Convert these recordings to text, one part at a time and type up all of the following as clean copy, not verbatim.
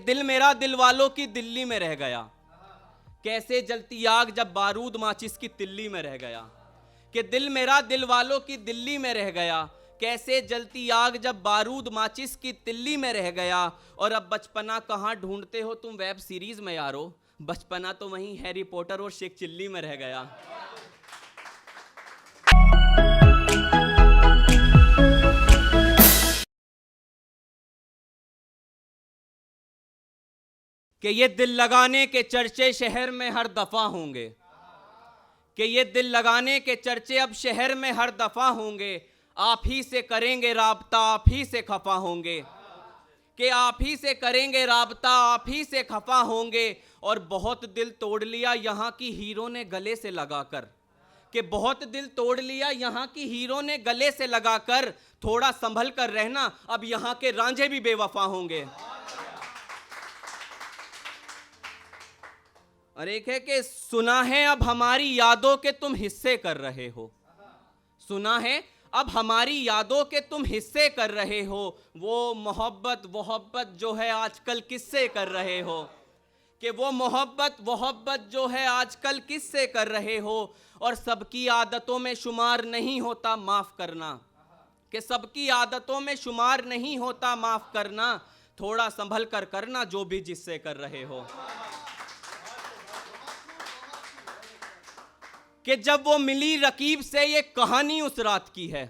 दिल मेरा दिल वालों की दिल्ली में रह गया, कैसे जलती आग जब बारूद माचिस की तिल्ली में रह गया। कि दिल मेरा दिल वालों की दिल्ली में रह गया, कैसे जलती आग जब बारूद माचिस की तिल्ली में रह गया। और अब बचपना कहाँ ढूंढते हो तुम वेब सीरीज में यारो, बचपना तो वहीं हैरी पॉटर और शेख चिल्ली में रह गया। कि ये दिल लगाने के चर्चे शहर में हर दफा होंगे, कि ये दिल लगाने के चर्चे अब शहर में हर दफा होंगे। आप ही से करेंगे राब्ता, आप ही से खफा होंगे। कि आप ही से करेंगे राब्ता, आप ही से खफा होंगे। और बहुत दिल तोड़ लिया यहाँ की हीरो ने गले से लगाकर, कि बहुत दिल तोड़ लिया यहाँ की हीरो ने गले से लगाकर। थोड़ा संभल कर रहना, अब यहाँ के रांझे भी बेवफा होंगे। और एक है कि सुना है अब हमारी यादों के तुम हिस्से कर रहे हो, सुना है अब हमारी यादों के तुम हिस्से कर रहे हो। वो मोहब्बत जो है आजकल किससे कर रहे हो, कि वो मोहब्बत जो है आजकल किससे कर रहे हो। और सबकी आदतों में शुमार नहीं होता माफ करना, कि सबकी आदतों में शुमार नहीं होता माफ करना। थोड़ा संभल कर करना जो भी जिससे कर रहे हो। कि जब वो मिली रकीब से ये कहानी उस रात की है,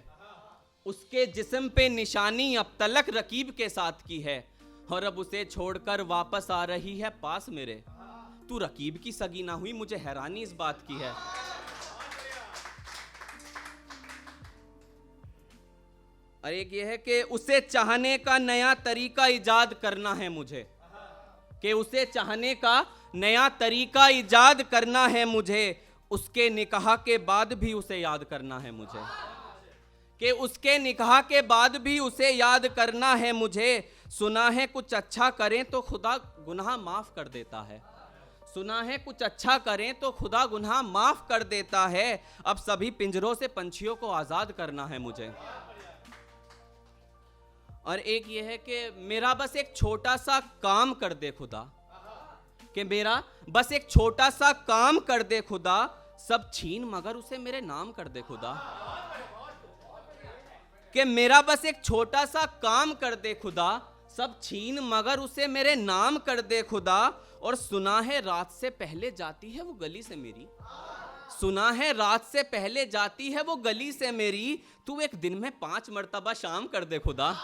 उसके जिस्म पे निशानी अब तलक रकीब के साथ की है। और अब उसे छोड़कर वापस आ रही है पास मेरे, तू रकीब की सगी ना हुई, मुझे हैरानी इस बात की है। और एक ये है कि उसे चाहने का नया तरीका इजाद करना है मुझे, कि उसे चाहने का नया तरीका इजाद करना है मुझे। उसके निकाह के बाद भी उसे याद करना है मुझे, कि उसके निकाह के बाद भी उसे याद करना है मुझे। सुना है कुछ अच्छा करें तो खुदा गुनाह माफ कर देता है, सुना है कुछ अच्छा करें तो खुदा गुनाह माफ कर देता है। अब सभी पिंजरों से पंछियों को आजाद करना है मुझे। और एक ये है कि मेरा बस एक छोटा सा काम कर दे खुदा, कि मेरा बस एक छोटा सा काम कर दे खुदा। सब छीन मगर उसे मेरे नाम कर दे खुदा, कि मेरा बस एक छोटा सा काम कर दे खुदा। सब छीन मगर उसे मेरे नाम कर दे खुदा। और सुना है रात से पहले जाती है वो गली से मेरी, सुना है रात से पहले जाती है वो गली से मेरी। तू एक दिन में 5 मर्तबा शाम कर दे खुदा।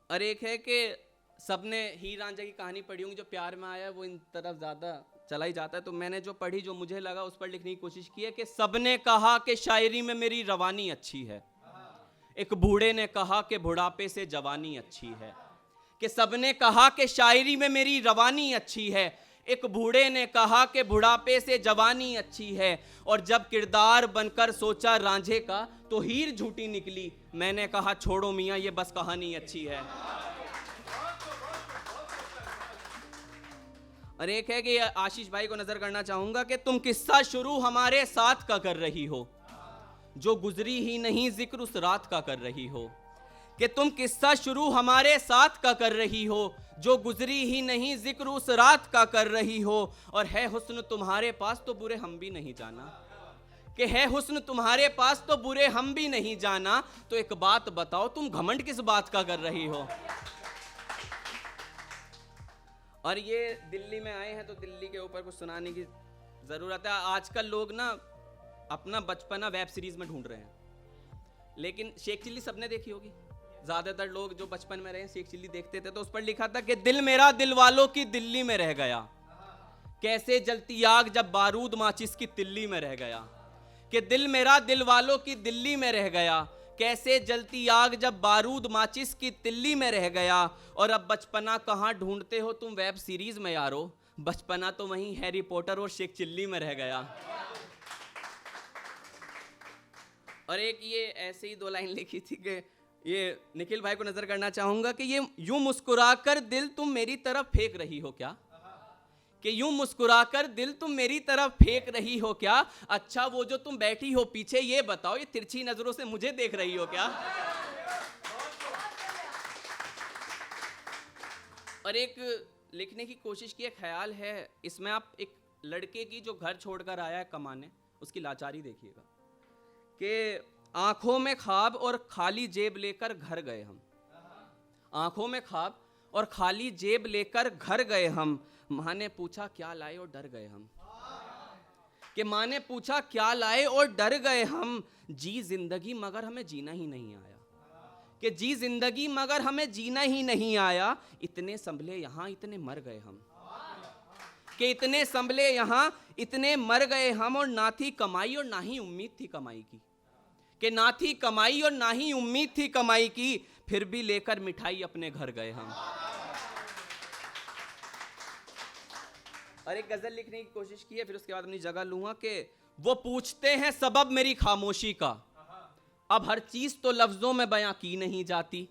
और एक है कि सबने हीर रांझा की कहानी पढ़ी होंगी, जो प्यार में आया वो इन तरफ ज़्यादा चला ही जाता है। तो मैंने जो पढ़ी, जो मुझे लगा उस पर लिखने की कोशिश की है कि सबने कहा कि शायरी में मेरी रवानी अच्छी है, एक बूढ़े ने कहा कि बुढ़ापे से जवानी अच्छी है। कि सबने कहा कि शायरी में मेरी रवानी अच्छी है, एक बूढ़े ने कहा कि बुढ़ापे से जवानी अच्छी है। और जब किरदार बनकर सोचा रांझे का तो हीर झूठी निकली, मैंने कहा छोड़ो मियाँ ये बस कहानी अच्छी है। और एक है कि आशीष भाई को नजर करना चाहूंगा कि तुम किस्सा शुरू हमारे साथ का कर रही हो, जो गुजरी ही नहीं जिक्र उस रात का कर रही हो। कि तुम किस्सा शुरू हमारे साथ का कर रही हो, जो गुजरी ही नहीं जिक्र उस रात का कर रही हो। और है हुस्न तुम्हारे पास तो बुरे हम भी नहीं जाना, कि है हुस्न तुम्हारे पास तो बुरे हम भी नहीं जाना। तो एक बात बताओ तुम घमंड किस बात का कर रही हो। और ये दिल्ली में आए हैं तो दिल्ली के ऊपर कुछ सुनाने की ज़रूरत है। आजकल लोग ना अपना बचपना वेब सीरीज़ में ढूंढ रहे हैं, लेकिन शेख चिल्ली सबने देखी होगी। ज़्यादातर लोग जो बचपन में रहे शेख चिल्ली देखते थे, तो उस पर लिखा था कि दिल मेरा दिल वालों की दिल्ली में रह गया, कैसे जलती आग जब बारूद माचिस की तिल्ली में रह गया। कि दिल मेरा दिल वालों की दिल्ली में रह गया, कैसे जलती आग जब बारूद माचिस की तिल्ली में रह गया। और अब बचपना कहाँ ढूंढते हो तुम वेब सीरीज में यारो, बचपना तो वहीं हैरी पॉटर और शेख चिल्ली में रह गया। और एक ये ऐसे ही 2 लाइन लिखी थी कि ये निखिल भाई को नजर करना चाहूंगा कि ये यूं मुस्कुराकर दिल तुम मेरी तरफ फेंक रही हो क्या, कि यूं मुस्कुराकर दिल तुम मेरी तरफ फेंक रही हो क्या। अच्छा वो जो तुम बैठी हो पीछे ये बताओ, ये तिरछी नजरों से मुझे देख रही हो क्या। और एक लिखने की कोशिश की है, ख्याल है इसमें, आप एक लड़के की जो घर छोड़कर आया है कमाने, उसकी लाचारी देखिएगा कि आंखों में ख्वाब और खाली जेब लेकर घर गए हम। आंखों में ख्वाब और खाली जेब लेकर घर गए हम, माँ ने पूछा क्या लाए और डर गए हम। कि माँ ने पूछा क्या लाए और डर गए हम, जी जिंदगी मगर हमें जीना ही नहीं आया। कि जी जिंदगी मगर हमें जीना ही नहीं आया, इतने संभले यहाँ इतने मर गए हम। कि इतने संभले यहाँ इतने मर गए हम, और ना थी कमाई और ना ही उम्मीद थी कमाई की। कि ना थी कमाई और ना ही उम्मीद थी कमाई की, फिर भी लेकर मिठाई अपने घर गए हम। और एक गजल लिखने की कोशिश की है, फिर उसके बाद अपनी जगह लूंगा कि वो पूछते हैं सबब मेरी खामोशी का, अब हर चीज तो लफ्जों में बयां की नहीं जाती।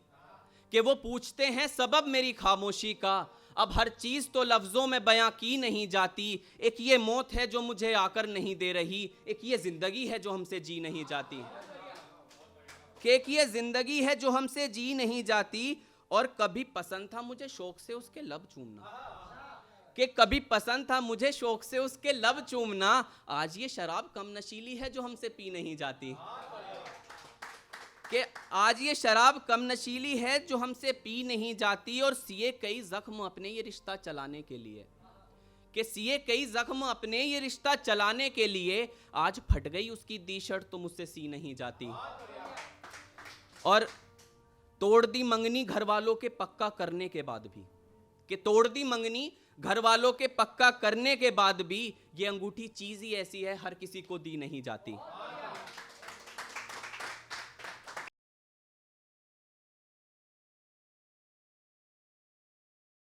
कि वो पूछते हैं सबब मेरी खामोशी का, अब हर चीज तो लफ्जों में बयां की नहीं जाती। एक ये मौत है जो मुझे आकर नहीं दे रही, एक ये जिंदगी है जो हमसे जी नहीं जाती। कि एक ये जिंदगी है जो हमसे जी नहीं जाती, और कभी पसंद था मुझे शौक से उसके लब चूमना। कि कभी पसंद था मुझे शौक से उसके लब चूमना, आज ये शराब कम नशीली है जो हमसे पी नहीं जाती। कि आज ये शराब कम नशीली है जो हमसे पी नहीं जाती, और सिए कई जख्म अपने ये रिश्ता चलाने के लिए। कि सिए कई जख्म अपने ये रिश्ता चलाने के लिए, आज फट गई उसकी दी शर्ट तो मुझसे सी नहीं जाती। और तोड़ दी मंगनी घर वालों के पक्का करने के बाद भी। कि तोड़ दी मंगनी घर वालों के पक्का करने के बाद भी, ये अंगूठी चीज ही ऐसी है हर किसी को दी नहीं जाती।